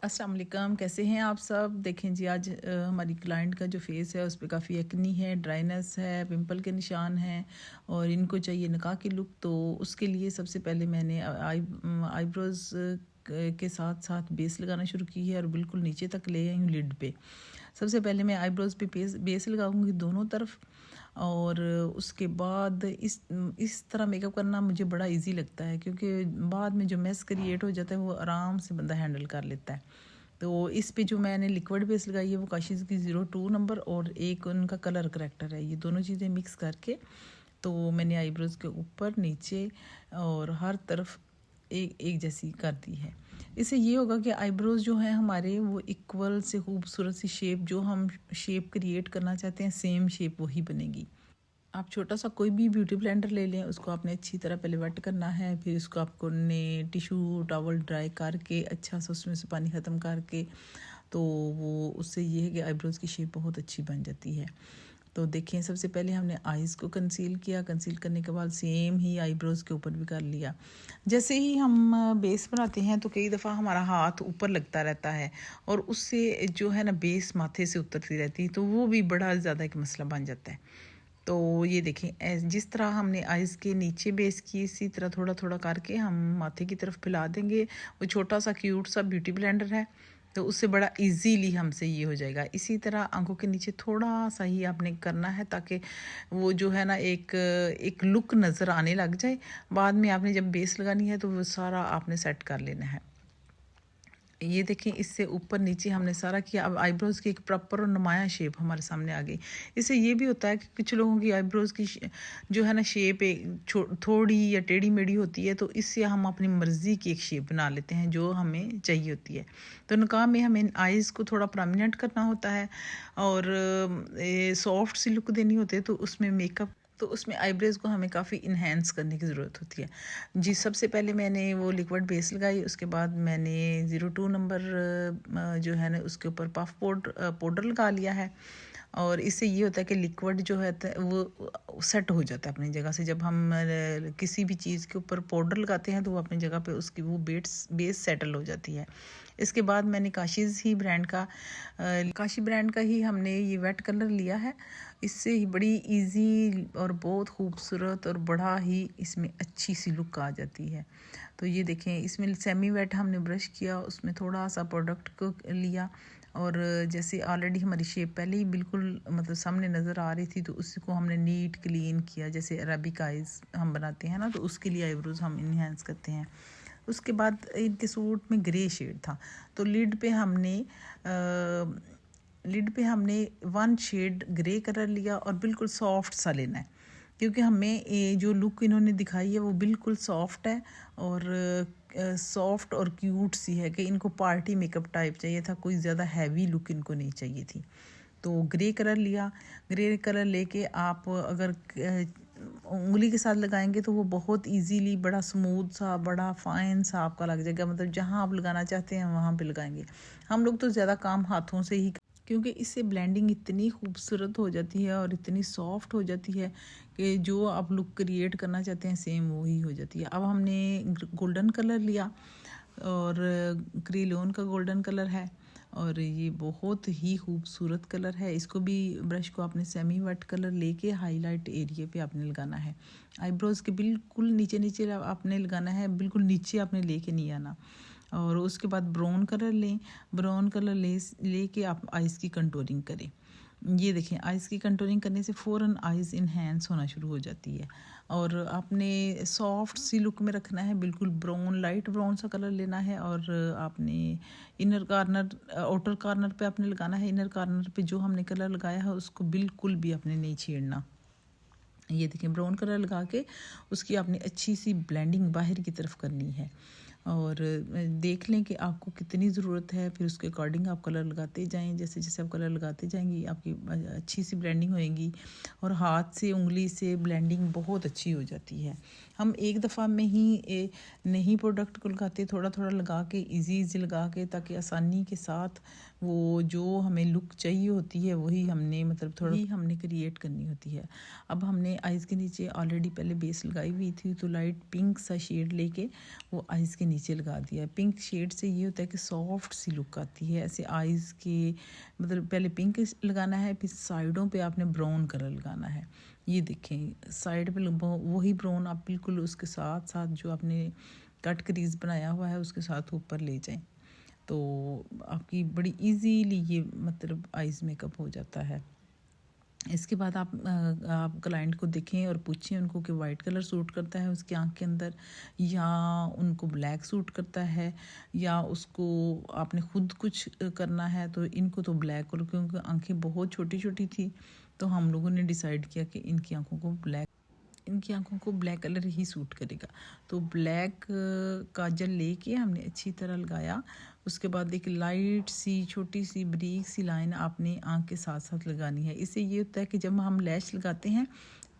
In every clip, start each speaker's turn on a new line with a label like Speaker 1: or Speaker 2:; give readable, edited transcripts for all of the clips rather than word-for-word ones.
Speaker 1: अस्सलाम वालेकुम, कैसे हैं आप सब। देखें जी, आज हमारी क्लाइंट का जो फेस है उस पर काफ़ी एक्नी है, ड्राइनेस है, पिंपल के निशान हैं और इनको चाहिए निकाह की लुक। तो उसके लिए सबसे पहले मैंने आईब्रोज़ के साथ साथ बेस लगाना शुरू की है और बिल्कुल नीचे तक ले आई हूँ लिड पे। सबसे पहले मैं आईब्रोज़ पे बेस लगाऊंगी दोनों तरफ, और उसके बाद इस तरह मेकअप करना मुझे बड़ा इजी लगता है, क्योंकि बाद में जो मेस क्रिएट हो जाता है वो आराम से बंदा हैंडल कर लेता है। तो इस पे जो मैंने लिक्विड बेस लगाई है वो काशीज़ की 02 नंबर और एक उनका कलर करेक्टर है। ये दोनों चीज़ें मिक्स करके तो मैंने आईब्रोज़ के ऊपर नीचे और हर तरफ एक एक जैसी कर दी है। इससे ये होगा कि आईब्रोज़ जो हैं हमारे वो इक्वल से खूबसूरत सी शेप, जो हम शेप क्रिएट करना चाहते हैं सेम शेप वही बनेगी। आप छोटा सा कोई भी ब्यूटी ब्लेंडर ले लें, उसको आपने अच्छी तरह पहले वेट करना है, फिर इसको आपको ने टिशू टॉवल ड्राई करके अच्छा सा उसमें से पानी ख़त्म करके, तो वो उससे ये है कि आईब्रोज़ की शेप बहुत अच्छी बन जाती है। तो देखें, सबसे पहले हमने आईज़ को कंसील किया, कंसील करने के बाद सेम ही आईब्रोज़ के ऊपर भी कर लिया। जैसे ही हम बेस बनाते हैं तो कई दफ़ा हमारा हाथ ऊपर लगता रहता है और उससे जो है ना बेस माथे से उतरती रहती है, तो वो भी बड़ा ज़्यादा एक मसला बन जाता है। तो ये देखें, जिस तरह हमने आइज़ के नीचे बेस की, इसी तरह थोड़ा थोड़ा करके हम माथे की तरफ फैला देंगे। वो छोटा सा क्यूट सा ब्यूटी ब्लेंडर है, तो उससे बड़ा इजीली हमसे ये हो जाएगा। इसी तरह आंखों के नीचे थोड़ा सा ही आपने करना है, ताकि वो जो है ना एक एक लुक नज़र आने लग जाए। बाद में आपने जब बेस लगानी है तो वो सारा आपने सेट कर लेना है। ये देखें, इससे ऊपर नीचे हमने सारा किया। अब आईब्रोज़ की एक प्रॉपर और नुमाया शेप हमारे सामने आ गई। इससे ये भी होता है कि कुछ लोगों की आईब्रोज़ की जो है ना शेप थोड़ी या टेढ़ी मेढ़ी होती है, तो इससे हम अपनी मर्ज़ी की एक शेप बना लेते हैं जो हमें चाहिए होती है। तो निकाह में हमें आइज़ को थोड़ा प्रोमिनेंट करना होता है और सॉफ्ट सी लुक देनी होती है, तो उसमें मेकअप, तो उसमें आईब्रोज़ को हमें काफ़ी इन्हेंस करने की ज़रूरत होती है जी। सबसे पहले मैंने वो लिक्विड बेस लगाई, उसके बाद मैंने 02 नंबर जो है ना उसके ऊपर पफ पाउडर लगा लिया है। और इससे ये होता है कि लिक्विड जो है वो सेट हो जाता है अपनी जगह से। जब हम किसी भी चीज़ के ऊपर पाउडर लगाते हैं तो वो अपनी जगह पे उसकी वो बेस सेटल हो जाती है। इसके बाद मैंने काशी ब्रांड का ही हमने ये वेट कलर लिया है। इससे ही बड़ी इजी और बहुत खूबसूरत और बड़ा ही इसमें अच्छी सी लुक आ जाती है। तो ये देखें, इसमें सेमी वेट हमने ब्रश किया, उसमें थोड़ा सा प्रोडक्ट को लिया और जैसे ऑलरेडी हमारी शेप पहले ही बिल्कुल मतलब सामने नज़र आ रही थी, तो उसको हमने नीट क्लीन किया। जैसे अरबिक आइज़ हम बनाते हैं ना, तो उसके लिए आईब्रोज़ हम इन्हेंस करते हैं। उसके बाद इनके सूट में ग्रे शेड था, तो लिड पे हमने 1 शेड ग्रे कलर लिया और बिल्कुल सॉफ्ट सा लेना है, क्योंकि हमें ये जो लुक इन्होंने दिखाई है वो बिल्कुल सॉफ्ट है और सॉफ्ट और क्यूट सी है कि इनको पार्टी मेकअप टाइप चाहिए था, कोई ज़्यादा हैवी लुक इनको नहीं चाहिए थी। तो ग्रे कलर लिया। ग्रे कलर लेके आप अगर उंगली के साथ लगाएंगे तो वो बहुत इजीली बड़ा स्मूथ सा, बड़ा फाइन सा आपका लग जाएगा। मतलब जहाँ आप लगाना चाहते हैं वहाँ पे लगाएंगे। हम लोग तो ज़्यादा काम हाथों से ही, क्योंकि इससे ब्लेंडिंग इतनी खूबसूरत हो जाती है और इतनी सॉफ्ट हो जाती है कि जो आप लुक क्रिएट करना चाहते हैं सेम वही हो जाती है। अब हमने गोल्डन कलर लिया और क्रेयोन का गोल्डन कलर है और ये बहुत ही खूबसूरत कलर है। इसको भी ब्रश को आपने सेमी वेट कलर लेके हाईलाइट एरिया पे आपने लगाना है। आईब्रोज़ के बिल्कुल नीचे नीचे आपने लगाना है, बिल्कुल नीचे आपने लेके नहीं आना। और उसके बाद ब्राउन कलर लें। ब्राउन कलर लेके आप आइज़ की कंटूरिंग करें। ये देखें, आइज़ की कंटूरिंग करने से फ़ौरन आइज़ इन्हेंस होना शुरू हो जाती है और आपने सॉफ्ट सी लुक में रखना है। बिल्कुल ब्राउन, लाइट ब्राउन सा कलर लेना है और आपने इनर कॉर्नर, आउटर कॉर्नर पे आपने लगाना है। इनर कॉर्नर पे जो हमने कलर लगाया है उसको बिल्कुल भी आपने नहीं छेड़ना। ये देखें, ब्राउन कलर लगा के उसकी आपने अच्छी सी ब्लेंडिंग बाहर की तरफ करनी है और देख लें कि आपको कितनी ज़रूरत है, फिर उसके अकॉर्डिंग आप कलर लगाते जाएं। जैसे जैसे आप कलर लगाते जाएंगी आपकी अच्छी सी ब्लेंडिंग होएगी और हाथ से, उंगली से ब्लेंडिंग बहुत अच्छी हो जाती है। हम एक दफ़ा में ही नहीं प्रोडक्ट को लगाते, थोड़ा थोड़ा लगा के इजी लगा के, ताकि आसानी के साथ वो जो हमें लुक चाहिए होती है वही हमने मतलब थोड़ा ही हमने क्रिएट करनी होती है। अब हमने आइज़ के नीचे ऑलरेडी पहले बेस लगाई हुई थी, तो लाइट पिंक सा शेड लेके वो आइज़ के नीचे लगा दिया है। पिंक शेड से ये होता है कि सॉफ्ट सी लुक आती है। ऐसे आइज़ के मतलब पहले पिंक लगाना है, फिर साइडों पे आपने ब्राउन कलर लगाना है। ये देखें साइड पे वही ब्राउन आप बिल्कुल उसके साथ साथ जो आपने कट क्रीज बनाया हुआ है उसके साथ ऊपर ले जाएं, तो आपकी बड़ी इजीली ये मतलब आइज़ मेकअप हो जाता है। इसके बाद आप क्लाइंट को देखें और पूछें उनको कि वाइट कलर सूट करता है उसकी आंख के अंदर, या उनको ब्लैक सूट करता है, या उसको आपने खुद कुछ करना है। तो इनको तो ब्लैक कलर, क्योंकि आंखें बहुत छोटी छोटी थी, तो हम लोगों ने डिसाइड किया कि इनकी आंखों को ब्लैक कलर ही सूट करेगा। तो ब्लैक काजल लेके हमने अच्छी तरह लगाया। उसके बाद एक लाइट सी छोटी सी बारीक सी लाइन आपने आंख के साथ साथ लगानी है। इससे ये होता है कि जब हम लैश लगाते हैं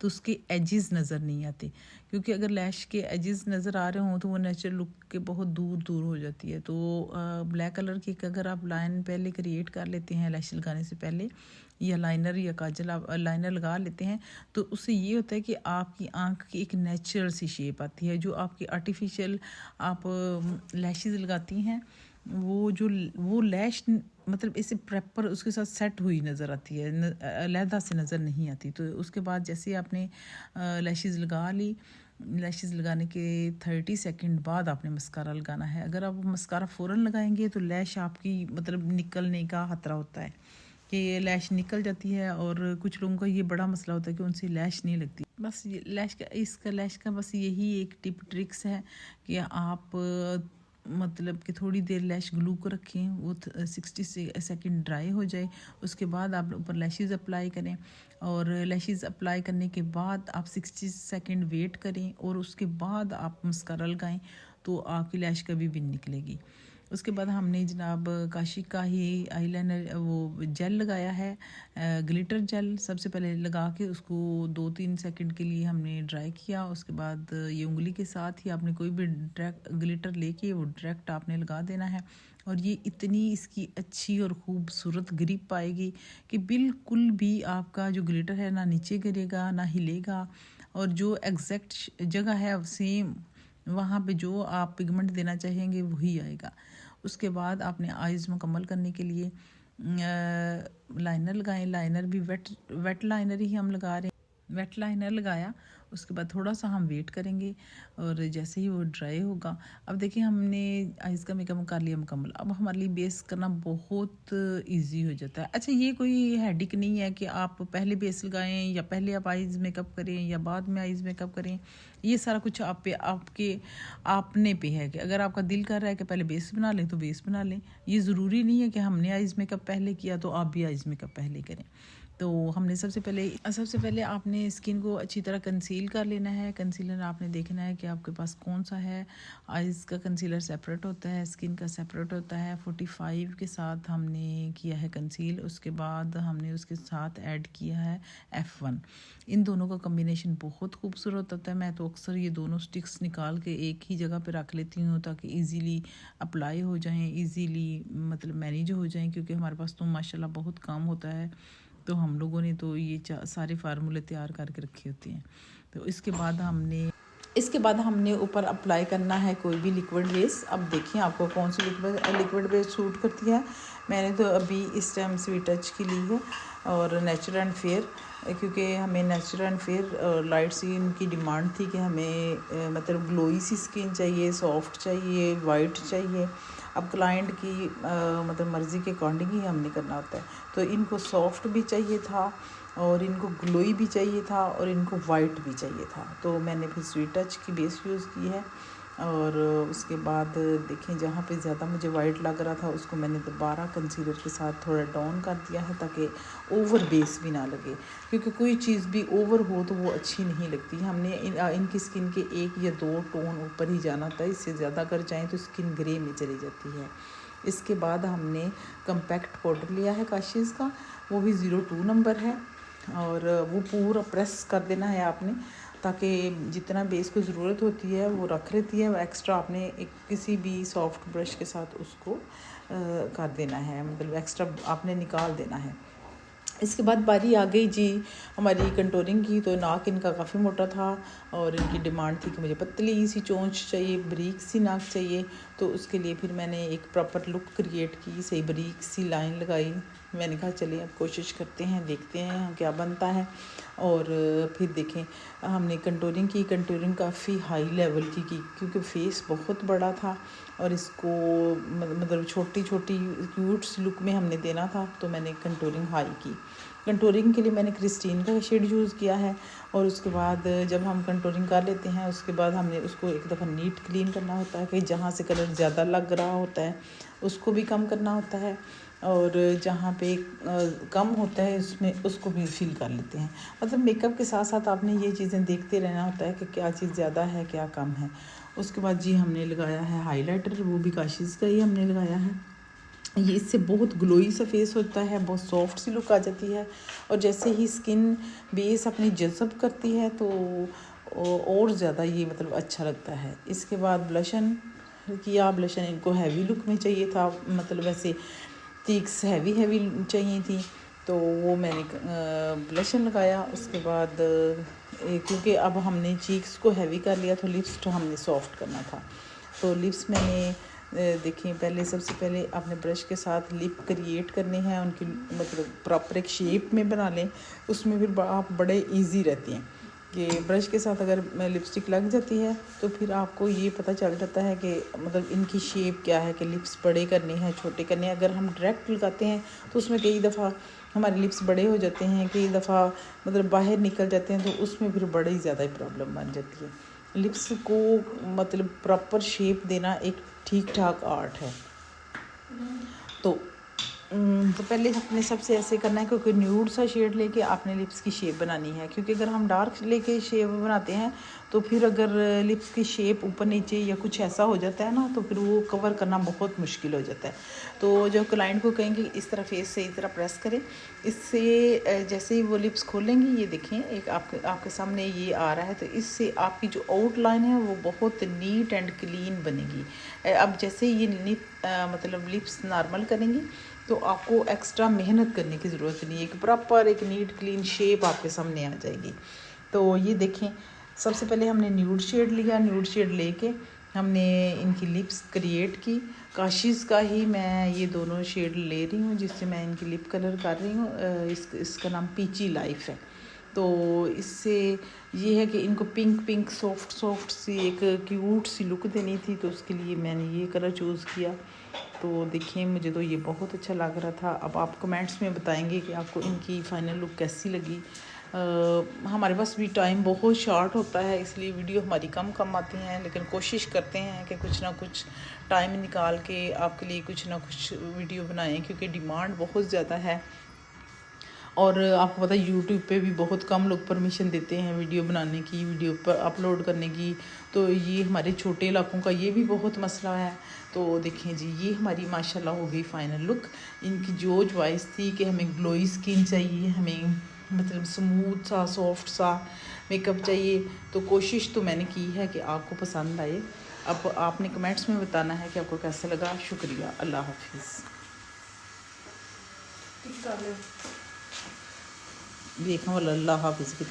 Speaker 1: तो उसके एजेस नज़र नहीं आते, क्योंकि अगर लैश के एजेस नज़र आ रहे हों तो वो नेचुरल लुक के बहुत दूर दूर हो जाती है। तो ब्लैक कलर की अगर आप लाइन पहले क्रिएट कर लेते हैं लैश लगाने से पहले, या लाइनर या काजल आप लाइनर लगा लेते हैं, तो उससे ये होता है कि आपकी आंख की एक नेचुरल सी शेप आती है। जो आपकी आर्टिफिशियल आप लैशेज़ लगाती हैं वो लैश मतलब इसे प्रॉपर उसके साथ सेट हुई नज़र आती है, अलहदा से नज़र नहीं आती। तो उसके बाद जैसे आपने लैशेज़ लगा ली, लैशेज़ लगाने के 30 सेकंड बाद आपने मस्कारा लगाना है। अगर आप मस्कारा फ़ौरन लगाएंगे तो लैश आपकी मतलब निकलने का खतरा होता है कि लैश निकल जाती है, और कुछ लोगों का ये बड़ा मसला होता है कि उनसे लैश नहीं लगती। बस लैश का बस यही एक टिप ट्रिक्स है कि आप मतलब कि थोड़ी देर लैश ग्लू को रखें, वो 60 सेकंड ड्राई हो जाए। उसके बाद आप ऊपर लैशेज़ अप्लाई करें, और लैशेज़ अप्लाई करने के बाद आप 60 सेकंड वेट करें, और उसके बाद आप मस्कारा लगाएं, तो आपकी लैश कभी भी निकलेगी। उसके बाद हमने जनाब काशी का ही आईलाइनर वो जेल लगाया है, ग्लिटर जेल। सबसे पहले लगा के उसको 2-3 सेकंड के लिए हमने ड्राई किया। उसके बाद ये उंगली के साथ ही आपने कोई भी डायरेक्ट ग्लिटर लेके वो डायरेक्ट आपने लगा देना है, और ये इतनी इसकी अच्छी और खूबसूरत ग्रिप आएगी कि बिल्कुल भी आपका जो ग्लिटर है ना नीचे गिरेगा ना हिलेगा, और जो एग्जैक्ट जगह है सेम वहाँ पे जो आप पिगमेंट देना चाहेंगे वही आएगा। उसके बाद आपने आइज़ मुकम्मल करने के लिए लाइनर लगाएं। लाइनर भी वेट लाइनर ही हम लगा रहे हैं। वेट लाइनर लगाया, उसके बाद थोड़ा सा हम वेट करेंगे, और जैसे ही वो ड्राई होगा, अब देखिए हमने आइज़ का मेकअप कर लिया मुकम्मल। अब हमारे लिए बेस करना बहुत इजी हो जाता है। अच्छा, ये कोई हेडिक नहीं है कि आप पहले बेस लगाएं या पहले आप आइज़ मेकअप करें या बाद में आइज़ मेकअप करें। ये सारा कुछ आपने पे है कि अगर आपका दिल कर रहा है कि पहले बेस बना लें तो बेस बना लें। ये ज़रूरी नहीं है कि हमने आइज़ मेकअप पहले किया तो आप भी आइज़ मेकअप पहले करें। तो हमने सबसे पहले आपने स्किन को अच्छी तरह कंसील कर लेना है। कंसीलर आपने देखना है कि आपके पास कौन सा है। आइज़ का कंसीलर सेपरेट होता है, स्किन का सेपरेट होता है। 45 के साथ हमने किया है कंसील। उसके बाद हमने उसके साथ ऐड किया है F1। इन दोनों का कम्बिनेशन बहुत खूबसूरत होता है। मैं तो अक्सर ये दोनों स्टिक्स निकाल के एक ही जगह पे रख लेती हूँ ताकि ईज़िली अप्लाई हो जाएँ, ईज़िली मतलब मैनेज हो जाएँ, क्योंकि हमारे पास तो माशाल्लाह बहुत काम होता है। तो हम लोगों ने तो ये सारे फार्मूले तैयार करके रखे होते हैं। तो इसके बाद हमने ऊपर अप्लाई करना है कोई भी लिक्विड बेस। अब देखिए आपको कौन सी लिक्विड बेस सूट करती है। मैंने तो अभी इस टाइम स्वीट टच की ली है, और नेचुरल एंड फेयर, क्योंकि हमें natural and fair light skin की डिमांड थी कि हमें मतलब ग्लोई सी स्किन चाहिए, सॉफ्ट चाहिए, वाइट चाहिए। अब क्लाइंट की मतलब मर्ज़ी के अकॉर्डिंग ही हमने करना होता है। तो इनको सॉफ्ट भी चाहिए था, और इनको ग्लोई भी चाहिए था, और इनको वाइट भी चाहिए था। तो मैंने फिर स्वीट टच की बेस यूज़ की है। और उसके बाद देखें जहाँ पे ज़्यादा मुझे वाइट लग रहा था उसको मैंने दोबारा कंसीलर के साथ थोड़ा डाउन कर दिया है, ताकि ओवर बेस भी ना लगे, क्योंकि कोई चीज़ भी ओवर हो तो वो अच्छी नहीं लगती। हमने इनकी स्किन के 1 या 2 टोन ऊपर ही जाना था, इससे ज़्यादा अगर जाएँ तो स्किन ग्रे में चली जाती है। इसके बाद हमने कम्पैक्ट पाउडर लिया है काशीज़ का, वो भी 02 नंबर है, और वो पूरा प्रेस कर देना है आपने, ताकि जितना बेस को ज़रूरत होती है वो रख लेती है। एक्स्ट्रा आपने एक किसी भी सॉफ्ट ब्रश के साथ उसको कर देना है, मतलब एक्स्ट्रा आपने निकाल देना है। इसके बाद बारी आ गई जी हमारी कंटूरिंग की। तो नाक इनका काफ़ी मोटा था और इनकी डिमांड थी कि मुझे पतली सी चोंच चाहिए, बारीक सी नाक चाहिए। तो उसके लिए फिर मैंने एक प्रॉपर लुक क्रिएट की, सही बारीक सी लाइन लगाई। मैंने कहा चलिए अब कोशिश करते हैं, देखते हैं क्या बनता है। और फिर देखें हमने कंटूरिंग की, कंटूरिंग काफ़ी हाई लेवल की क्योंकि फेस बहुत बड़ा था और इसको मतलब छोटी छोटी क्यूट सी लुक में हमने देना था। तो मैंने कंटूरिंग हाई की। कंटूरिंग के लिए मैंने क्रिस्टीन का शेड यूज़ किया है। और उसके बाद जब हम कंटूरिंग कर लेते हैं उसके बाद हमने उसको एक दफ़ा नीट क्लीन करना होता है कि जहाँ से कलर ज़्यादा लग रहा होता है उसको भी कम करना होता है और जहाँ पे कम होता है उसमें उसको भी फिल कर लेते हैं। मतलब मेकअप के साथ साथ आपने ये चीज़ें देखते रहना होता है कि क्या चीज़ ज़्यादा है क्या कम है। उसके बाद जी हमने लगाया है हाइलाइटर, वो भी काशिश का ही हमने लगाया है। ये इससे बहुत ग्लोई सा फेस होता है, बहुत सॉफ्ट सी लुक आ जाती है और जैसे ही स्किन बेस अपनी जज़ब करती है तो और ज़्यादा ये मतलब अच्छा लगता है। इसके बाद ब्लशन किया। ब्लशन इनको हैवी लुक में चाहिए था, मतलब वैसे चीक्स हैवी चाहिए थी तो वो मैंने ब्लशन लगाया। उसके बाद क्योंकि अब हमने चीक्स को हैवी कर लिया तो लिप्स तो हमने सॉफ्ट करना था। तो लिप्स मैंने देखें पहले सबसे पहले आपने ब्रश के साथ लिप क्रिएट करने हैं, उनकी मतलब प्रॉपर एक शेप में बना लें। उसमें फिर आप बड़े इजी रहते हैं कि ब्रश के साथ अगर लिपस्टिक लग जाती है तो फिर आपको ये पता चल जाता है कि मतलब इनकी शेप क्या है कि लिप्स बड़े करने हैं छोटे करने हैं। अगर हम डायरेक्ट लगाते हैं तो उसमें कई दफ़ा हमारे लिप्स बड़े हो जाते हैं, कई दफ़ा मतलब बाहर निकल जाते हैं तो उसमें फिर बड़ी ज़्यादा प्रॉब्लम बन जाती है। लिप्स को मतलब प्रॉपर शेप देना एक ठीक ठाक आर्ट है। तो पहले अपने सबसे ऐसे करना है क्योंकि न्यूड सा शेड लेके आपने लिप्स की शेप बनानी है, क्योंकि अगर हम डार्क लेके शेप बनाते हैं तो फिर अगर लिप्स की शेप ऊपर नीचे या कुछ ऐसा हो जाता है ना तो फिर वो कवर करना बहुत मुश्किल हो जाता है। तो जो क्लाइंट को कहेंगे इस तरह फेस से इस तरह प्रेस करें, इससे जैसे ही वो लिप्स खोलेंगी ये देखें एक आपके सामने ये आ रहा है तो इससे आपकी जो आउटलाइन है वो बहुत नीट एंड क्लीन बनेगी। अब जैसे ही ये मतलब लिप्स नॉर्मल करेंगी तो आपको एक्स्ट्रा मेहनत करने की ज़रूरत नहीं है, एक प्रॉपर एक नीट क्लीन शेप आपके सामने आ जाएगी। तो ये देखें सबसे पहले हमने न्यूड शेड लिया, न्यूड शेड लेके हमने इनकी लिप्स क्रिएट की। काशिश का ही मैं ये दोनों शेड ले रही हूँ जिससे मैं इनकी लिप कलर कर रही हूँ। इसका नाम पीची लाइफ है। तो इससे ये है कि इनको पिंक सॉफ्ट सी एक क्यूट सी लुक देनी थी तो उसके लिए मैंने ये कलर चूज़ किया। तो देखिए मुझे तो ये बहुत अच्छा लग रहा था। अब आप कमेंट्स में बताएंगे कि आपको इनकी फ़ाइनल लुक कैसी लगी। हमारे पास भी टाइम बहुत शॉर्ट होता है इसलिए वीडियो हमारी कम आती हैं, लेकिन कोशिश करते हैं कि कुछ ना कुछ टाइम निकाल के आपके लिए कुछ ना कुछ वीडियो बनाएं क्योंकि डिमांड बहुत ज़्यादा है। और आपको पता है यूट्यूब पे भी बहुत कम लोग परमिशन देते हैं वीडियो बनाने की, वीडियो पर अपलोड करने की। तो ये हमारे छोटे इलाकों का ये भी बहुत मसला है। तो देखें जी ये हमारी माशाल्लाह हो गई फ़ाइनल लुक। इनकी जो चॉइस थी कि हमें ग्लोई स्किन चाहिए, हमें मतलब स्मूथ सा सॉफ्ट सा मेकअप चाहिए, तो कोशिश तो मैंने की है कि आपको पसंद आए। अब आपने कमेंट्स में बताना है कि आपको कैसा लगा। शुक्रिया, अल्लाह हाफिज़। देखा वाला अल्लाह हाफिज़ की